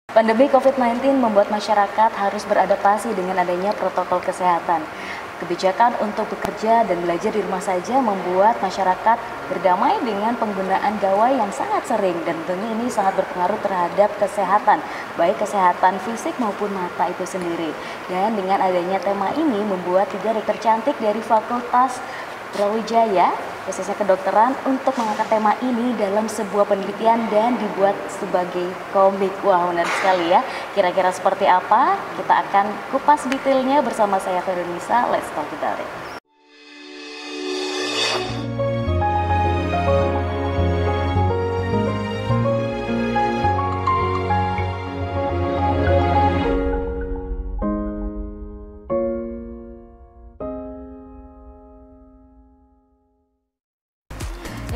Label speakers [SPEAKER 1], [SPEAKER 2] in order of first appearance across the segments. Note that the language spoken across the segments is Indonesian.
[SPEAKER 1] Pandemi COVID-19 membuat masyarakat harus beradaptasi dengan adanya protokol kesehatan. Kebijakan untuk bekerja dan belajar di rumah saja membuat masyarakat berdamai dengan penggunaan gawai yang sangat sering, dan tentunya ini sangat berpengaruh terhadap kesehatan, baik kesehatan fisik maupun mata itu sendiri. Dan dengan adanya tema ini membuat 3 dokter cantik dari Fakultas Brawijaya, khususnya kedokteran, untuk mengangkat tema ini dalam sebuah penelitian dan dibuat sebagai komik. Wah, menarik sekali ya. Kira-kira seperti apa? Kita akan kupas detailnya bersama saya, Veronisa. Let's talk about it.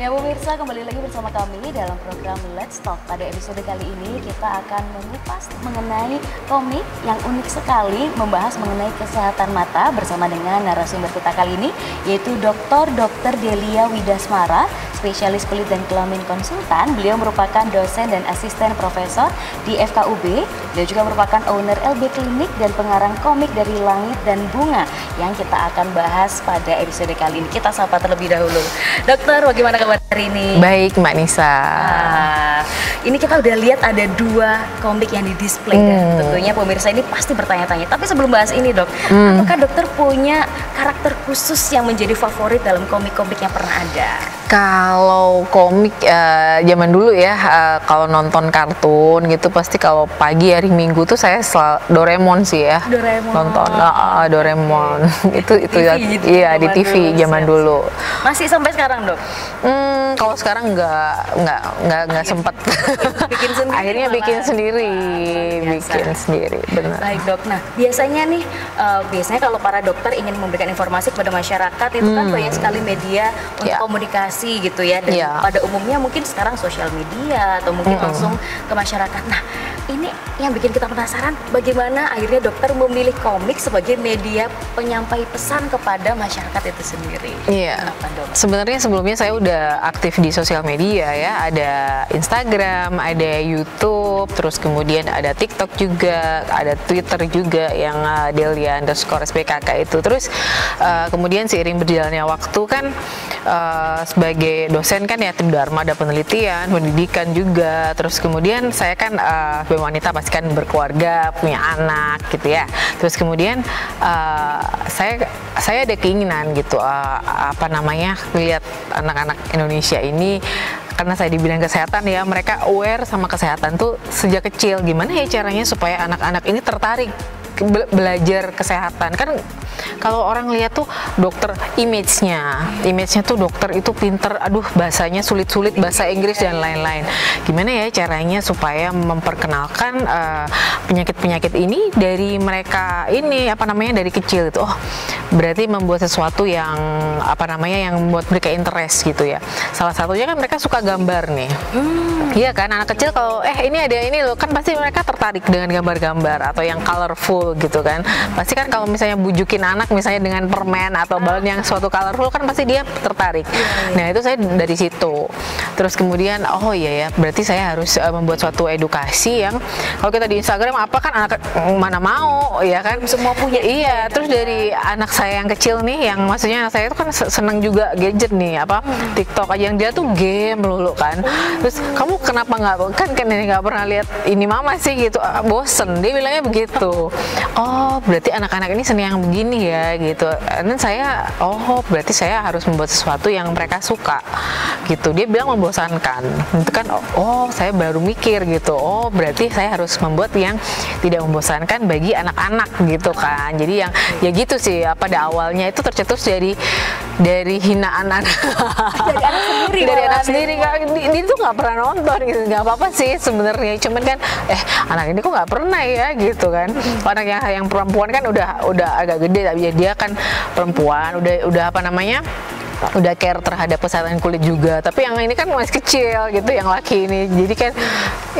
[SPEAKER 1] Ya pemirsa, kembali lagi bersama kami dalam program Let's Talk. Pada episode kali ini kita akan mengupas mengenai komik yang unik sekali, membahas mengenai kesehatan mata bersama dengan narasumber kita kali ini, yaitu Dr. Delia Widasmara, spesialis kulit dan kelamin konsultan. Beliau merupakan dosen dan asisten profesor di FKUB. Dia juga merupakan owner LB Klinik dan pengarang komik dari Langit dan Bunga yang kita akan bahas pada episode kali ini. Kita sapa terlebih dahulu. Dokter, bagaimana kabar hari ini?
[SPEAKER 2] Baik, Mbak Nisa.
[SPEAKER 1] Ini kita udah lihat ada 2 komik yang di-display dan tentunya pemirsa ini pasti bertanya-tanya. Tapi sebelum bahas ini, Dok, apakah dokter punya karakter khusus yang menjadi favorit dalam komik-komik yang pernah ada?
[SPEAKER 2] Kalau komik zaman dulu ya, kalau nonton kartun gitu pasti kalau pagi hari Minggu tuh saya Doraemon sih ya.
[SPEAKER 1] Doraemon.
[SPEAKER 2] Nonton Doraemon. itu
[SPEAKER 1] TV
[SPEAKER 2] ya,
[SPEAKER 1] gitu,
[SPEAKER 2] iya di TV zaman dulu.
[SPEAKER 1] Masih sampai sekarang, Dok?
[SPEAKER 2] Kalau sekarang nggak sempet.
[SPEAKER 1] Bikin sendiri.
[SPEAKER 2] Akhirnya bikin sendiri, benar.
[SPEAKER 1] Baik, Dok. Nah, biasanya nih, biasanya kalau para dokter ingin memberikan informasi kepada masyarakat itu kan banyak sekali media untuk komunikasi gitu ya. Dan pada umumnya mungkin sekarang sosial media atau mungkin langsung ke masyarakat. Nah, ini yang bikin kita penasaran bagaimana akhirnya dokter memilih komik sebagai media penyampai pesan kepada masyarakat itu sendiri.
[SPEAKER 2] Iya.
[SPEAKER 1] Kenapa, Dok?
[SPEAKER 2] Sebenarnya sebelumnya saya udah aktif di sosial media ya, ada Instagram, ada YouTube, terus kemudian ada TikTok juga, ada Twitter juga yang Delia_SPKK itu. Terus kemudian seiring berjalannya waktu kan sebagai dosen kan ya tim Dharma, ada penelitian, pendidikan juga. Terus kemudian saya kan wanita pasti kan berkeluarga, punya anak gitu ya. Terus kemudian saya ada keinginan gitu lihat anak-anak Indonesia ini, karena saya di bidang kesehatan ya, mereka aware sama kesehatan tuh sejak kecil. Gimana ya caranya supaya anak-anak ini tertarik belajar kesehatan. Kan kalau orang lihat tuh dokter image-nya tuh dokter itu pinter, bahasanya sulit-sulit, bahasa Inggris dan lain-lain. Gimana ya caranya supaya memperkenalkan penyakit-penyakit ini dari mereka ini dari kecil itu. Oh, berarti membuat sesuatu yang yang membuat mereka interest gitu ya. Salah satunya kan mereka suka gambar nih. Iya kan, anak kecil kalau ini ada ini loh, kan pasti mereka tertarik dengan gambar-gambar atau yang colorful gitu kan. Pasti kan kalau misalnya bujukin anak misalnya dengan permen atau balon yang suatu colorful kan pasti dia tertarik. Nah, itu saya dari situ. Terus kemudian berarti saya harus membuat suatu edukasi yang kalau kita di Instagram kan anak mana mau ya kan,
[SPEAKER 1] semua punya.
[SPEAKER 2] Iya, terus dari anak saya yang kecil nih, yang maksudnya anak saya itu kan seneng juga gadget nih, TikTok aja, yang dia tuh game melulu kan. Terus kamu kenapa nggak pernah lihat ini mama sih gitu, bosen, dia bilangnya begitu. Oh, berarti anak-anak ini senang yang begini ya gitu. Dan saya, berarti saya harus membuat sesuatu yang mereka suka gitu. Dia bilang membosankan. Itu kan, saya baru mikir gitu. Oh, berarti saya harus membuat yang tidak membosankan bagi anak-anak gitu kan. Jadi yang ya gitu sih. Pada awalnya itu tercetus dari hinaan anak. Dari anak sendiri. Dia tuh nggak pernah nonton gitu. Nggak apa-apa sih sebenarnya. Cuman kan, anak ini kok nggak pernah ya gitu kan. Anak yang perempuan kan udah agak gede, tapi dia kan perempuan, udah udah care terhadap kesehatan kulit juga, tapi yang ini kan masih kecil gitu, yang laki ini, jadi kan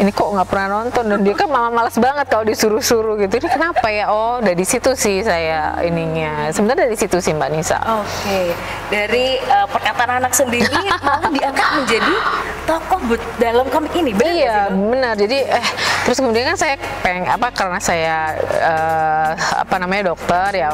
[SPEAKER 2] ini kok nggak pernah nonton, dan dia kan malas banget kalau disuruh-suruh gitu. Ini kenapa ya? Oh, dari situ sih saya ininya, sebenarnya dari situ sih Mbak Nisa.
[SPEAKER 1] Oke, dari perkataan anak sendiri malah diangkat menjadi tokoh dalam komik ini, benar?
[SPEAKER 2] Iya, benar. Jadi terus kemudian kan saya karena saya dokter ya,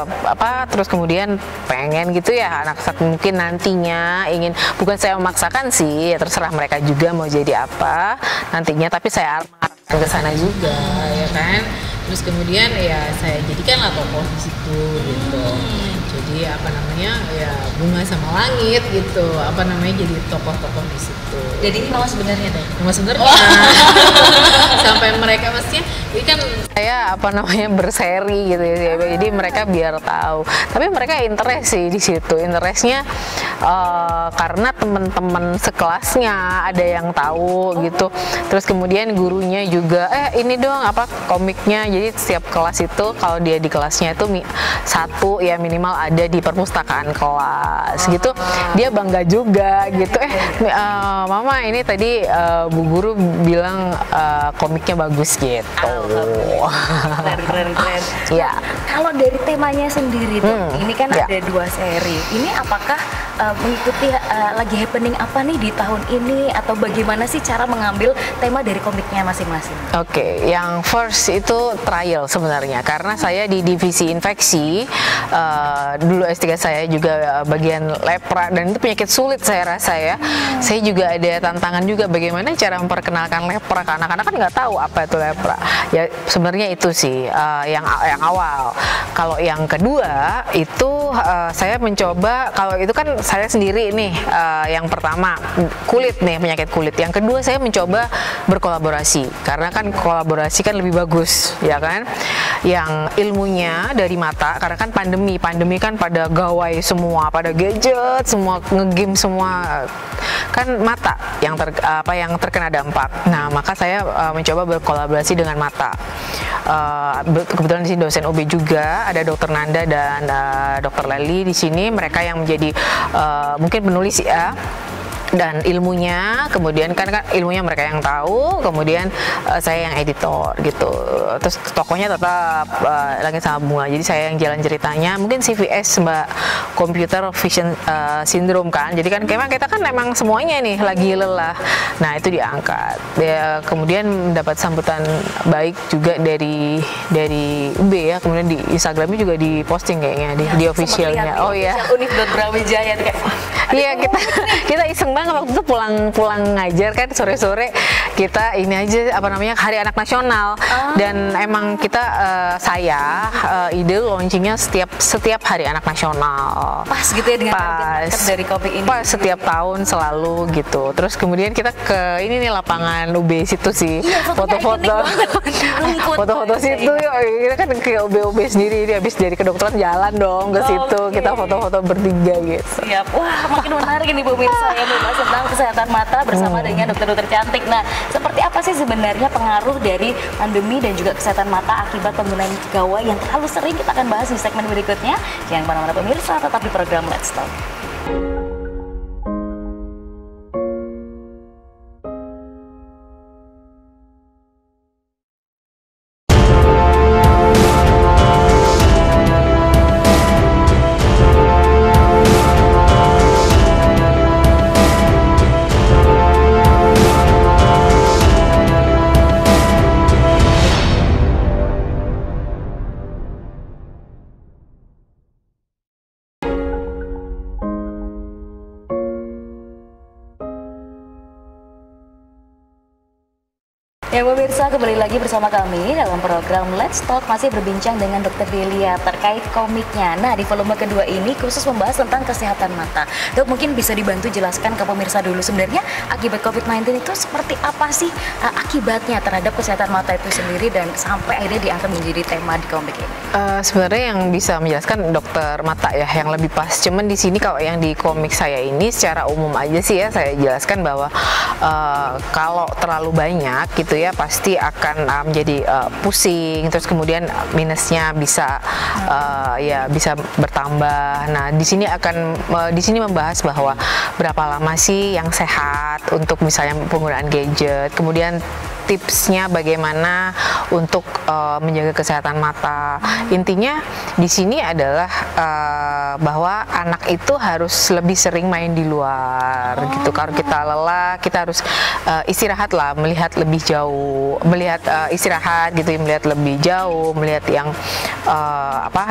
[SPEAKER 2] terus kemudian pengen gitu ya anak mungkin nantinya ingin, bukan saya memaksakan sih, ya terserah mereka juga mau jadi apa nantinya, tapi saya arahkan ke sana juga ya kan. Terus kemudian ya saya jadikanlah tokoh di situ gitu. Jadi ya Bunga sama Langit gitu, jadi tokoh-tokoh di situ.
[SPEAKER 1] Jadi ini nama sebenarnya deh.
[SPEAKER 2] Nama sebenarnya. Sampai mereka maksudnya ini kan saya berseri gitu ya. Jadi mereka biar tahu. Tapi mereka interest sih di situ. Interestnya karena teman-teman sekelasnya ada yang tahu gitu. Terus kemudian gurunya juga ini dong komiknya. Jadi setiap kelas itu kalau dia di kelasnya itu satu ya minimal ada di perpustakaan kelas gitu. Dia bangga juga gitu. Mama ini tadi Bu Guru bilang komiknya bagus gitu.
[SPEAKER 1] Keren.
[SPEAKER 2] Ya.
[SPEAKER 1] Kalau dari temanya sendiri tuh, ini kan ada 2 seri. Ini apakah mengikuti lagi happening apa nih di tahun ini, atau bagaimana sih cara mengambil tema dari komiknya masing-masing?
[SPEAKER 2] Oke, yang first itu trial sebenarnya, karena saya di divisi infeksi, dulu S3 saya juga bagian lepra, dan itu penyakit sulit saya rasa ya. Saya juga ada tantangan juga bagaimana cara memperkenalkan lepra ke anak-anak, kan nggak tahu apa itu lepra. Ya sebenarnya itu sih yang awal. Kalau yang kedua itu saya mencoba, kalau itu kan saya sendiri nih, yang pertama kulit nih, penyakit kulit. Yang kedua saya mencoba berkolaborasi, karena kan kolaborasi kan lebih bagus ya kan. Yang ilmunya dari mata, karena kan pandemi kan pada gawai semua, pada gadget semua, ngegame semua, kan mata yang terkena dampak. Nah maka saya mencoba berkolaborasi dengan mata. Kebetulan di sini dosen OB juga ada Dokter Nanda dan Dokter Leli di sini, mereka yang menjadi mungkin penulis ya, dan ilmunya, kemudian kan ilmunya mereka yang tahu, kemudian saya yang editor gitu. Terus tokohnya tetap Langit sama Bunga, jadi saya yang jalan ceritanya. Mungkin CVS Mbak, Computer Vision Syndrome kan, jadi kan kita kan memang semuanya nih lagi lelah. Nah itu diangkat ya, kemudian mendapat sambutan baik juga dari UB ya, kemudian di Instagramnya juga diposting kayaknya di officialnya. Oh ya,
[SPEAKER 1] Univ.Brawijaya tuh kayak
[SPEAKER 2] iya, kita iseng banget waktu itu pulang ngajar kan sore-sore, kita ini aja Hari Anak Nasional, dan emang kita saya ide launchingnya setiap Hari Anak Nasional.
[SPEAKER 1] Pas gitu ya dengan target dari komik ini. Pas
[SPEAKER 2] setiap tahun selalu gitu. Terus kemudian kita ke ini nih lapangan UB situ sih, foto-foto. Foto-foto situ yuk. Kita kan ke UB sendiri, habis dari kedokteran jalan dong ke situ. Kita foto-foto bertiga gitu.
[SPEAKER 1] Siap. Wah, makin menarik ini pemirsa ya, membahas tentang kesehatan mata bersama dengan dokter-dokter cantik. Nah, seperti apa sih sebenarnya pengaruh dari pandemi dan juga kesehatan mata akibat penggunaan gawai yang terlalu sering? Kita akan bahas di segmen berikutnya. Jangan kemana-mana pemirsa, tetap di program Let's Talk. Ya pemirsa, kembali lagi bersama kami dalam program Let's Talk, masih berbincang dengan Dr. Delia terkait komiknya. Nah, di volume kedua ini khusus membahas tentang kesehatan mata. Dok, mungkin bisa dibantu jelaskan ke pemirsa dulu sebenarnya akibat COVID-19 itu seperti apa sih akibatnya terhadap kesehatan mata itu sendiri, dan sampai akhirnya diangkat menjadi tema di komik ini.
[SPEAKER 2] Sebenarnya yang bisa menjelaskan dokter mata ya yang lebih pas. Cuman di sini kalau yang di komik saya ini secara umum aja sih ya, saya jelaskan bahwa kalau terlalu banyak gitu ya dia pasti akan menjadi pusing, terus kemudian minusnya bisa ya bisa bertambah. Nah, di sini membahas bahwa berapa lama sih yang sehat untuk misalnya penggunaan gadget, kemudian tipsnya bagaimana untuk menjaga kesehatan mata. Intinya di sini adalah bahwa anak itu harus lebih sering main di luar gitu. Kalau kita lelah, kita harus istirahat lah, melihat lebih jauh, melihat istirahat gitu, melihat lebih jauh, melihat yang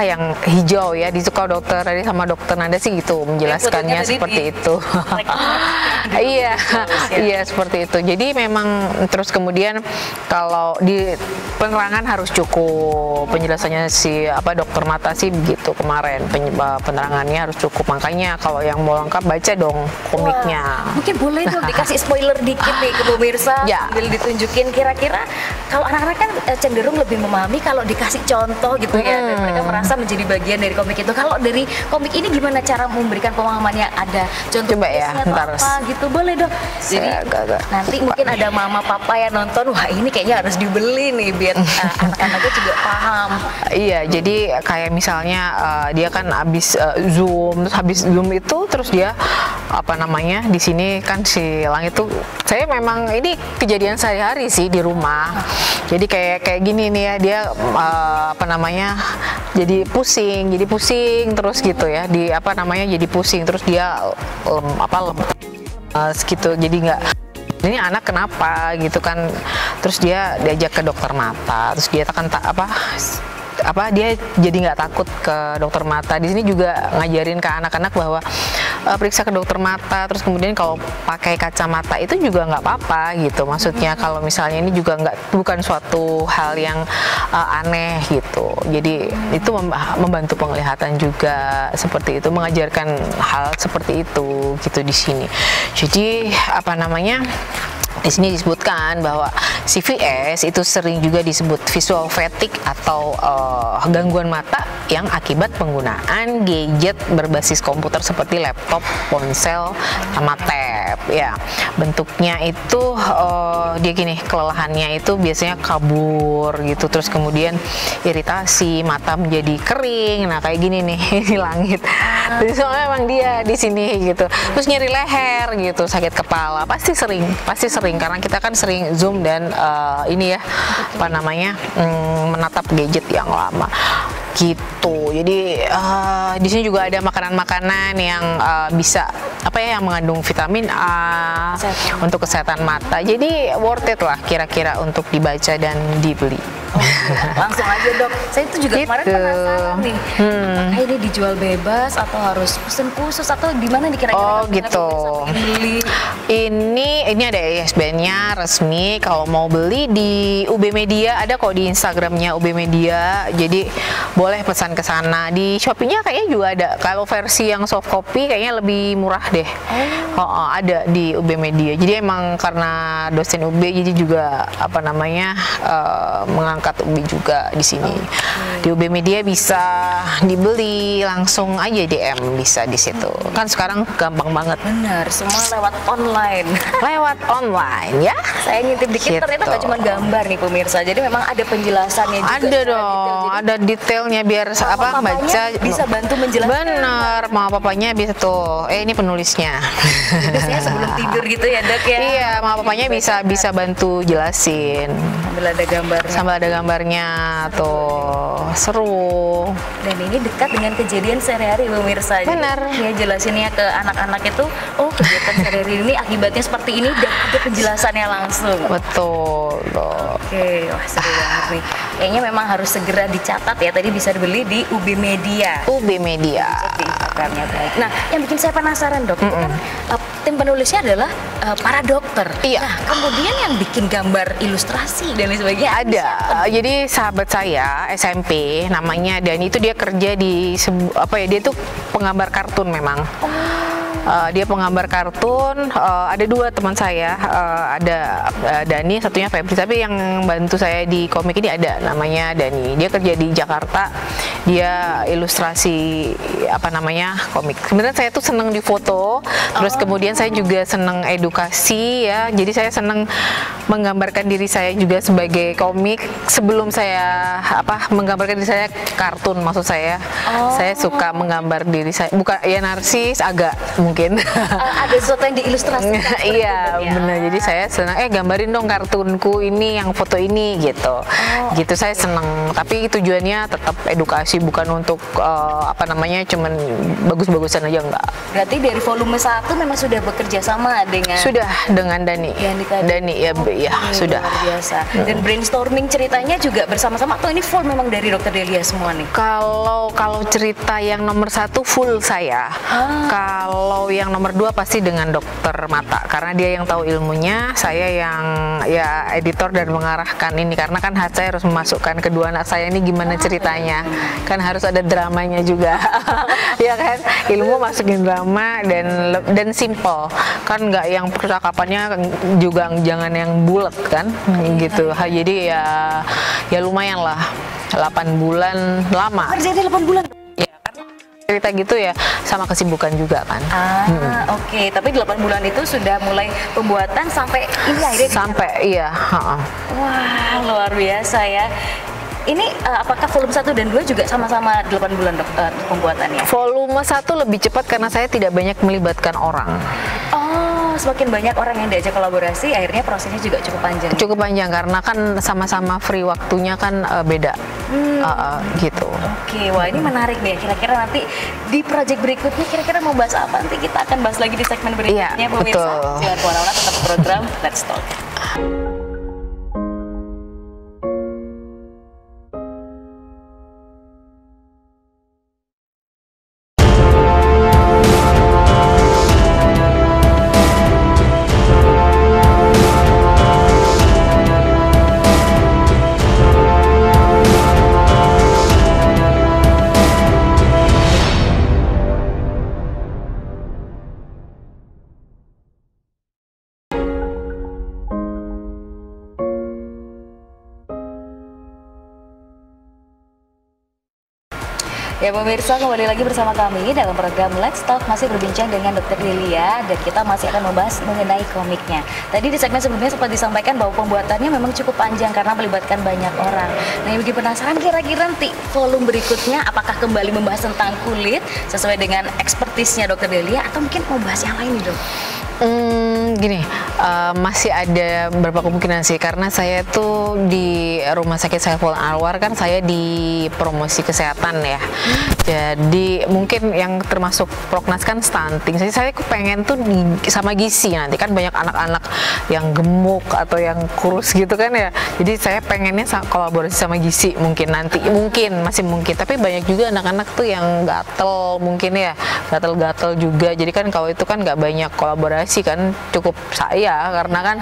[SPEAKER 2] yang hijau ya. Di kalau dokter tadi sama dokter Nanda sih gitu menjelaskannya seperti itu. Iya seperti itu. Jadi memang terus kemudian kalau di penerangan harus cukup, penjelasannya si dokter mata sih begitu kemarin, penerangannya harus cukup. Makanya kalau yang mau lengkap baca dong komiknya.
[SPEAKER 1] Wah, mungkin boleh dong dikasih spoiler dikit nih ke pemirsa, sambil ditunjukin kira-kira kalau anak-anak kan cenderung lebih memahami kalau dikasih contoh gitu ya, dan mereka merasa menjadi bagian dari komik itu. Kalau dari komik ini gimana cara memberikan pemahaman yang ada contoh?
[SPEAKER 2] Coba ya, ntar
[SPEAKER 1] apa gitu boleh dong. Jadi nanti mungkin ada mama papa yang nonton, wah ini kayaknya harus dibeli nih biar anak-anaknya juga paham.
[SPEAKER 2] Iya, jadi kayak misalnya dia kan habis Zoom, terus habis Zoom itu terus dia di sini kan si Langit tuh, saya memang ini kejadian sehari-hari sih di rumah. Jadi kayak gini nih ya, dia jadi pusing terus gitu ya, jadi pusing terus dia lemes gitu, jadi nggak, ini anak kenapa gitu kan, terus dia diajak ke dokter mata, terus dia dia jadi nggak takut ke dokter mata. Di sini juga ngajarin ke anak-anak bahwa periksa ke dokter mata, terus kemudian kalau pakai kacamata itu juga nggak apa-apa gitu. Maksudnya kalau misalnya ini juga bukan suatu hal yang aneh gitu. Jadi itu membantu penglihatan juga, seperti itu, mengajarkan hal seperti itu gitu di sini. Jadi di sini disebutkan bahwa CVS itu sering juga disebut visual fatigue atau gangguan mata yang akibat penggunaan gadget berbasis komputer seperti laptop, ponsel, sama tab ya. Bentuknya itu dia gini, kelelahannya itu biasanya kabur gitu, terus kemudian iritasi, mata menjadi kering. Nah, kayak gini nih Langit. Jadi soalnya emang dia di sini gitu. Terus nyeri leher gitu, sakit kepala, pasti sering karena kita kan sering Zoom dan menatap gadget yang lama gitu. Jadi di sini juga ada makanan-makanan yang bisa yang mengandung vitamin A untuk kesehatan mata. Jadi worth it lah kira-kira untuk dibaca dan dibeli.
[SPEAKER 1] Langsung aja dok, saya itu juga kemarin penasaran nih, apakah ini dijual bebas atau harus pesen khusus atau gimana nih kira-kira?
[SPEAKER 2] Gitu. Ini ada ISBN-nya resmi. Kalau mau beli di UB Media, ada kok di Instagramnya UB Media. Jadi boleh pesan ke sana. Di Shopee-nya kayaknya juga ada. Kalau versi yang soft copy kayaknya lebih murah deh. Ada di UB Media. Jadi emang karena dosen UB, jadi juga mengangkat UB juga di sini. Di UB Media bisa dibeli, langsung aja DM bisa di situ. Kan sekarang gampang banget.
[SPEAKER 1] Benar, semua lewat online.
[SPEAKER 2] Lewat online ya.
[SPEAKER 1] Saya ngintip dikit
[SPEAKER 2] gitu.
[SPEAKER 1] Ternyata nggak cuma gambar nih pemirsa. Jadi memang ada penjelasannya juga.
[SPEAKER 2] Ada dong, ada detailnya biar baca
[SPEAKER 1] bisa bantu menjelaskan.
[SPEAKER 2] Bener, mama papanya bisa tuh. Ini penulisnya.
[SPEAKER 1] Biasanya sebelum tidur gitu ya dok ya.
[SPEAKER 2] Iya, mama papanya bisa bantu jelasin. Sambil ada gambarnya tuh, seru.
[SPEAKER 1] Dan ini dekat dengan kejadian sehari-hari pemirsa.
[SPEAKER 2] Benar.
[SPEAKER 1] Ya jelasinnya ke anak-anak itu, kegiatan sehari-hari ini akibatnya seperti ini dan ada penjelasannya langsung.
[SPEAKER 2] Betul.
[SPEAKER 1] Oke, wah seru banget nih. Kayaknya memang harus segera dicatat ya. Tadi bisa dibeli di UB Media.
[SPEAKER 2] UB Media.
[SPEAKER 1] Di Instagramnya baik. Nah, yang bikin saya penasaran dok, itu kan tim penulisnya adalah para dokter.
[SPEAKER 2] Iya.
[SPEAKER 1] Nah, kemudian yang bikin gambar ilustrasi dan lain sebagainya
[SPEAKER 2] ada. Jadi sahabat saya SMP namanya, dan itu dia kerja di dia tuh penggambar kartun memang. Dia penggambar kartun. Ada dua teman saya, ada Dani, satunya Febri. Tapi yang bantu saya di komik ini ada namanya Dani. Dia kerja di Jakarta. Dia ilustrasi komik. Sebenarnya saya tuh seneng di foto. Terus kemudian saya juga seneng edukasi ya. Jadi saya seneng menggambarkan diri saya juga sebagai komik. Sebelum saya menggambarkan diri saya kartun, maksud saya. Saya suka menggambar diri saya. Bukan ya narsis agak mungkin.
[SPEAKER 1] Ada sesuatu yang diilustrasikan.
[SPEAKER 2] Iya benar. Jadi saya senang gambarin dong kartunku ini, yang foto ini gitu. Gitu saya senang. Tapi tujuannya tetap edukasi, bukan untuk cuman bagus-bagusan aja, enggak.
[SPEAKER 1] Berarti dari volume 1 memang sudah bekerja sama
[SPEAKER 2] dengan Dani. Dani ya sudah.
[SPEAKER 1] Luar biasa. Dan brainstorming ceritanya juga bersama-sama atau ini full memang dari Dokter Delia semua nih?
[SPEAKER 2] Kalau cerita yang nomor 1 full saya. Kalau yang nomor 2 pasti dengan dokter mata, karena dia yang tahu ilmunya, saya yang ya editor dan mengarahkan ini, karena kan saya harus memasukkan kedua anak saya ini gimana ceritanya, kan harus ada dramanya juga. Ya kan, ilmu masukin drama dan simple kan, nggak yang percakapannya juga jangan yang bulat kan gitu. Jadi ya lumayan lah, 8 bulan lama.
[SPEAKER 1] Jadi 8 bulan?
[SPEAKER 2] Cerita gitu ya, sama kesibukan juga kan.
[SPEAKER 1] Oke. Tapi 8 bulan itu sudah mulai pembuatan sampai ini akhirnya?
[SPEAKER 2] Sampai, iya.
[SPEAKER 1] Wah, luar biasa ya. Ini apakah volume 1 dan 2 juga sama-sama 8 bulan pembuatannya?
[SPEAKER 2] Volume 1 lebih cepat karena saya tidak banyak melibatkan orang.
[SPEAKER 1] Semakin banyak orang yang diajak kolaborasi, akhirnya prosesnya juga cukup panjang.
[SPEAKER 2] Cukup panjang karena kan sama-sama free waktunya kan beda. Gitu.
[SPEAKER 1] Oke, wah ini menarik nih. Kira-kira nanti di project berikutnya kira-kira mau bahas apa? Nanti kita akan bahas lagi di segmen berikutnya, pemirsa. Jangan kemana-mana, tetap program Let's Talk. Ya pemirsa, kembali lagi bersama kami dalam program Let's Talk, masih berbincang dengan Dokter Delia dan kita masih akan membahas mengenai komiknya. Tadi di segmen sebelumnya sempat disampaikan bahwa pembuatannya memang cukup panjang karena melibatkan banyak orang. Nah, yang bikin penasaran kira-kira nanti volume berikutnya apakah kembali membahas tentang kulit sesuai dengan ekspertisnya Dokter Delia atau mungkin mau bahas yang lain nih, Dok?
[SPEAKER 2] Gini, masih ada beberapa kemungkinan sih, karena saya tuh di Rumah Sakit Saiful Anwar kan saya di promosi kesehatan ya. Jadi mungkin yang termasuk prognas kan stunting. Jadi saya pengen tuh sama gizi, nanti kan banyak anak-anak yang gemuk atau yang kurus gitu kan ya. Jadi saya pengennya kolaborasi sama gizi mungkin nanti, masih mungkin. Tapi banyak juga anak-anak tuh yang gatel mungkin ya, gatel-gatel juga. Jadi kan kalau itu kan nggak banyak kolaborasi kan, cukup saya karena kan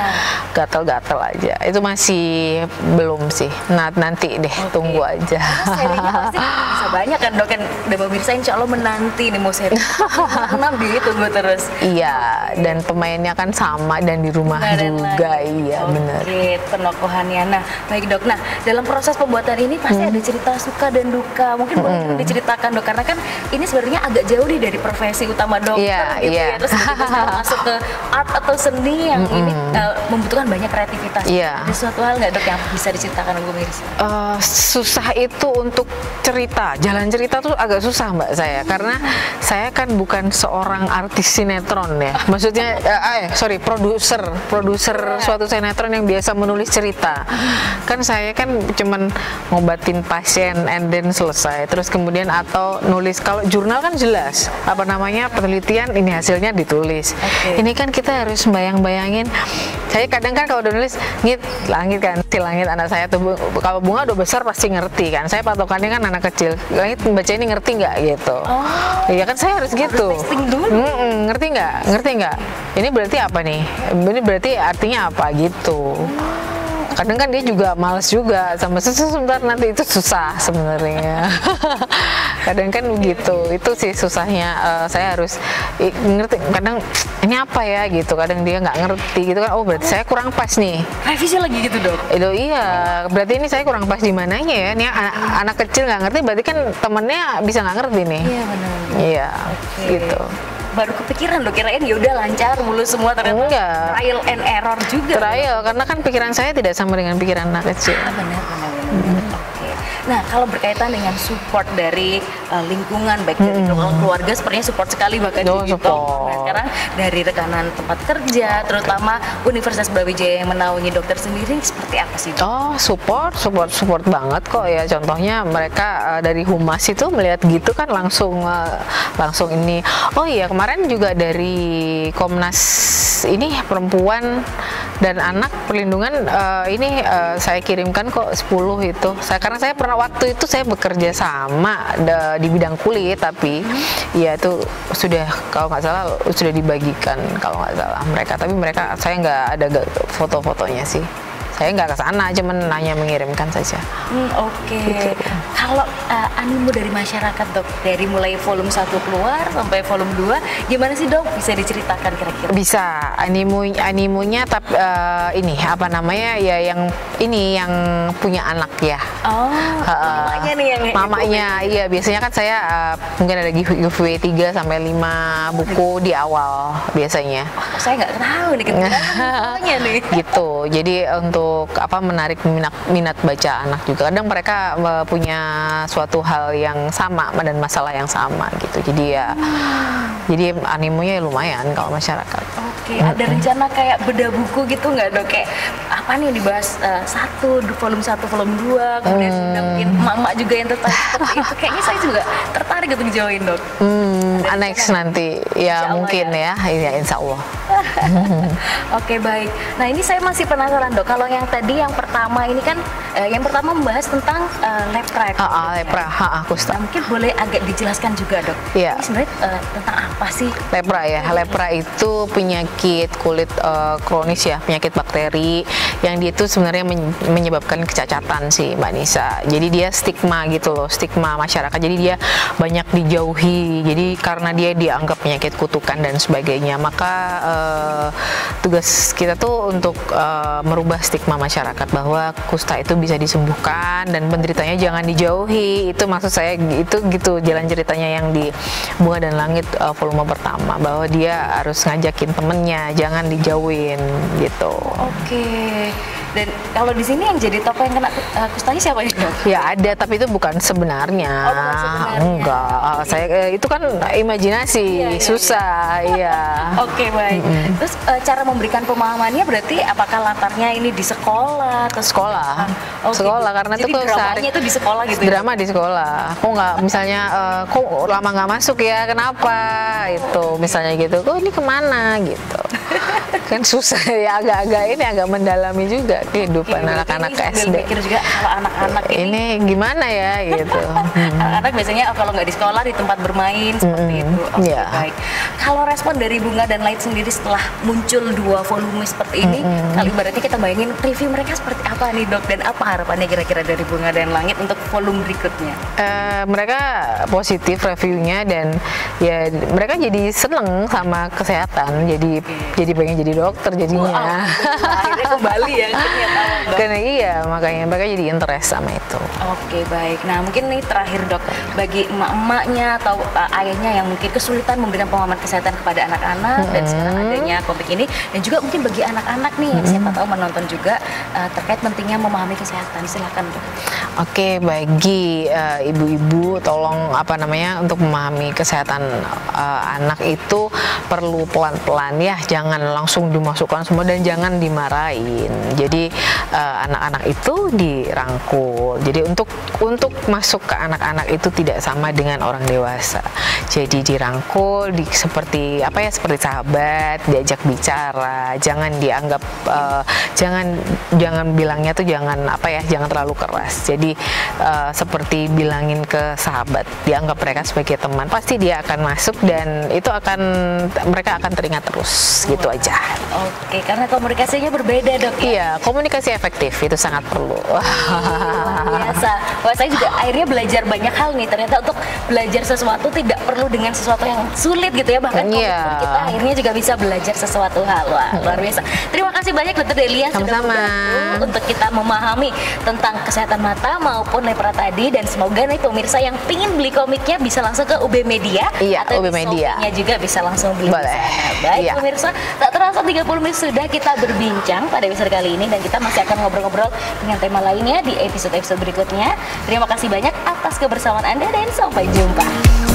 [SPEAKER 2] gatel-gatel aja. Itu masih belum sih. Nah nanti deh, tunggu aja.
[SPEAKER 1] Serinya pasti bisa banyak kan, Dok, kan udah pemirsa insya Allah menanti nih mau seri 6 ditunggu terus.
[SPEAKER 2] Iya, dan pemainnya kan sama dan di rumah juga. Iya, benar.
[SPEAKER 1] Oke, penokohannya. Nah, baik Dok. Nah, dalam proses pembuatan ini pasti ada cerita suka dan duka. Mungkin boleh diceritakan, Dok, karena kan ini sebenarnya agak jauh nih dari profesi utama dokter gitu ya. Terus kita masuk ke art atau seni yang ini membutuhkan banyak kreativitas. Ada suatu hal nggak, Dok, yang bisa diceritakan ke pemirsa?
[SPEAKER 2] Susah itu untuk cerita, jalan cerita tuh agak susah Mbak saya, karena saya kan bukan seorang artis sinetron ya. Maksudnya produser suatu sinetron yang biasa menulis cerita. Kan saya kan cuman ngobatin pasien and then selesai. Terus kemudian atau nulis, kalau jurnal kan jelas penelitian ini hasilnya ditulis. Ini kan kita harus bayangin. Saya kadang kan kalau udah nulis langit kan, si langit anak saya tuh kalau bunga udah besar pasti ngerti kan. Saya patokannya kan anak kecil. Langit baca ini ngerti nggak gitu. Ya kan saya harus gitu. Ngerti nggak? Ini berarti apa nih? Ini berarti artinya apa gitu. Kadang kan dia juga males juga sama sebentar, nanti itu susah sebenarnya. Kadang kan begitu, itu sih susahnya. Saya harus ngerti, kadang ini apa ya gitu, kadang dia nggak ngerti gitu kan. Oh berarti saya kurang pas nih.
[SPEAKER 1] Revisi lagi gitu dok?
[SPEAKER 2] Itu iya, berarti ini saya kurang pas di mananya ya. Ini anak kecil nggak ngerti, berarti kan temennya bisa nggak ngerti nih.
[SPEAKER 1] Iya benar.
[SPEAKER 2] Iya, gitu.
[SPEAKER 1] Baru kepikiran dok, kirain ya udah lancar mulus semua, ternyata
[SPEAKER 2] Enggak.
[SPEAKER 1] trial and error juga.
[SPEAKER 2] Trial, karena kan pikiran saya tidak sama dengan pikiran anak kecil.
[SPEAKER 1] Benar. Oke. Nah, kalau berkaitan dengan support dari lingkungan, baik dari keluarga, sepertinya support sekali bahkan di
[SPEAKER 2] support.
[SPEAKER 1] Nah, sekarang dari rekanan tempat kerja, terutama Universitas Brawijaya yang menaungi dokter sendiri, seperti apa sih?
[SPEAKER 2] Oh, support banget kok ya. Contohnya mereka dari humas itu melihat gitu kan langsung ini. Oh iya, kemarin juga dari Komnas ini perempuan dan anak perlindungan saya kirimkan kok 10 itu. Karena saya pernah waktu itu saya bekerja sama di bidang kulit, tapi ya itu sudah kalau nggak salah sudah dibagikan kalau nggak salah mereka. Tapi saya nggak ada foto-fotonya sih. Saya nggak ke sana, cuman hanya mengirimkan saja.
[SPEAKER 1] Oke. Kalau animo dari masyarakat dok, dari mulai volume 1 keluar sampai volume 2, gimana sih dok? Bisa diceritakan kira-kira?
[SPEAKER 2] Bisa, animonya tapi ini apa namanya ya, yang punya anak ya.
[SPEAKER 1] Oh, mamanya nih yang
[SPEAKER 2] mamanya, iya biasanya kan saya mungkin ada giveaway 3 sampai 5 buku di awal biasanya.
[SPEAKER 1] Saya nggak tahu nih kebetulannya nih.
[SPEAKER 2] Gitu, jadi untuk menarik minat baca anak juga. Kadang mereka punya suatu hal yang sama dan masalah yang sama gitu. Jadi animonya lumayan kalau masyarakat.
[SPEAKER 1] Oke, ada rencana kayak bedah buku gitu nggak dok? Kayak apa nih dibahas volume 1, volume 2, kemudian mungkin mama juga yang tertarik seperti itu. Kayaknya saya juga tertarik untuk join dok.
[SPEAKER 2] Next nanti ya mungkin ya insya Allah.
[SPEAKER 1] Oke baik. Nah ini saya masih penasaran dok. Kalau yang tadi yang pertama ini kan yang pertama membahas tentang lepra.
[SPEAKER 2] Lepra, kusta.
[SPEAKER 1] Nah, mungkin boleh agak dijelaskan juga dok.
[SPEAKER 2] Iya.
[SPEAKER 1] Ini sebenarnya tentang apa sih?
[SPEAKER 2] Lepra ya. Lepra itu penyakit kulit kronis ya, penyakit bakteri yang dia itu sebenarnya menyebabkan kecacatan sih Mbak Nisa. Jadi dia stigma gitu loh, stigma masyarakat. Jadi dia banyak dijauhi. Jadi karena dia dianggap penyakit kutukan dan sebagainya, maka tugas kita tuh untuk merubah stigma masyarakat bahwa kusta itu bisa disembuhkan dan penderitanya jangan dijauhi. Itu maksud saya, itu gitu jalan ceritanya yang di Bunga dan Langit volume pertama, bahwa dia harus ngajakin temennya, jangan dijauhin gitu.
[SPEAKER 1] Oke. Dan kalau di sini yang jadi tokoh yang kena kustanya siapa ya?
[SPEAKER 2] Ya ada, tapi itu bukan sebenarnya.
[SPEAKER 1] Oh, bukan sebenarnya.
[SPEAKER 2] Enggak, saya itu kan imajinasi, susah, iya.
[SPEAKER 1] Oke baik. Terus cara memberikan pemahamannya berarti apakah latarnya ini di sekolah atau
[SPEAKER 2] sekolah?
[SPEAKER 1] Oh,
[SPEAKER 2] sekolah
[SPEAKER 1] gitu.
[SPEAKER 2] Karena
[SPEAKER 1] jadi
[SPEAKER 2] itu
[SPEAKER 1] dramanya itu di sekolah gitu.
[SPEAKER 2] Drama di sekolah. Kok nggak misalnya kok lama nggak masuk ya? Kenapa? Itu misalnya gitu. Kok ini kemana gitu? Kan susah ya, agak mendalami juga kehidupan anak-anak SD.
[SPEAKER 1] Pikir juga kalau anak-anak
[SPEAKER 2] ini gimana ya gitu.
[SPEAKER 1] Anak-anak biasanya kalau nggak di sekolah di tempat bermain seperti itu. Baik. Kalau respon dari Bunga dan Light sendiri setelah muncul 2 volume seperti ini, kali ibaratnya kita bayangin review mereka seperti apa nih dok, dan apa harapannya kira-kira dari Bunga dan Langit untuk volume berikutnya?
[SPEAKER 2] Mereka positif reviewnya dan ya mereka jadi seneng sama kesehatan, jadi pengen jadi dokter jadinya.
[SPEAKER 1] Akhirnya kembali ya.
[SPEAKER 2] Karena iya, makanya mereka jadi interest sama itu.
[SPEAKER 1] Oke baik. Nah mungkin nih terakhir dok, bagi emak-emaknya atau ayahnya yang mungkin kesulitan memberikan pemahaman kesehatan kepada anak-anak dan sekarang adanya komik ini, dan juga mungkin bagi anak-anak nih yang siapa tahu menonton juga terkait pentingnya memahami kesehatan, silakan dok. Oke,
[SPEAKER 2] bagi ibu-ibu tolong untuk memahami kesehatan anak itu perlu pelan-pelan ya, jangan langsung dimasukkan semua dan jangan dimarahin. Jadi anak-anak itu dirangkul. Jadi untuk masuk ke anak-anak itu tidak sama dengan orang dewasa. Jadi dirangkul, seperti sahabat, diajak bicara, jangan dianggap jangan bilangnya tuh jangan terlalu keras. Jadi Jadi seperti bilangin ke sahabat, dianggap mereka sebagai teman, pasti dia akan masuk dan itu mereka akan teringat terus gitu aja.
[SPEAKER 1] Oke, karena komunikasinya berbeda, Dok.
[SPEAKER 2] Iya, komunikasi efektif itu sangat perlu.
[SPEAKER 1] Biasa. Wah, saya juga akhirnya belajar banyak hal nih. Ternyata untuk belajar sesuatu tidak perlu dengan sesuatu yang sulit gitu ya. Bahkan kita akhirnya juga bisa belajar sesuatu hal. Wah, luar biasa. Terima kasih banyak Dokter Delia sudah membantu untuk kita memahami tentang kesehatan mata maupun lepra tadi, dan semoga nih pemirsa yang pingin beli komiknya bisa langsung ke UB Media, atau
[SPEAKER 2] UB Media
[SPEAKER 1] juga bisa langsung beli. Boleh. Baik, pemirsa, tak terasa 30 menit sudah kita berbincang pada episode kali ini, dan kita masih akan ngobrol-ngobrol dengan tema lainnya di episode-episode berikutnya. Terima kasih banyak atas kebersamaan Anda dan sampai jumpa.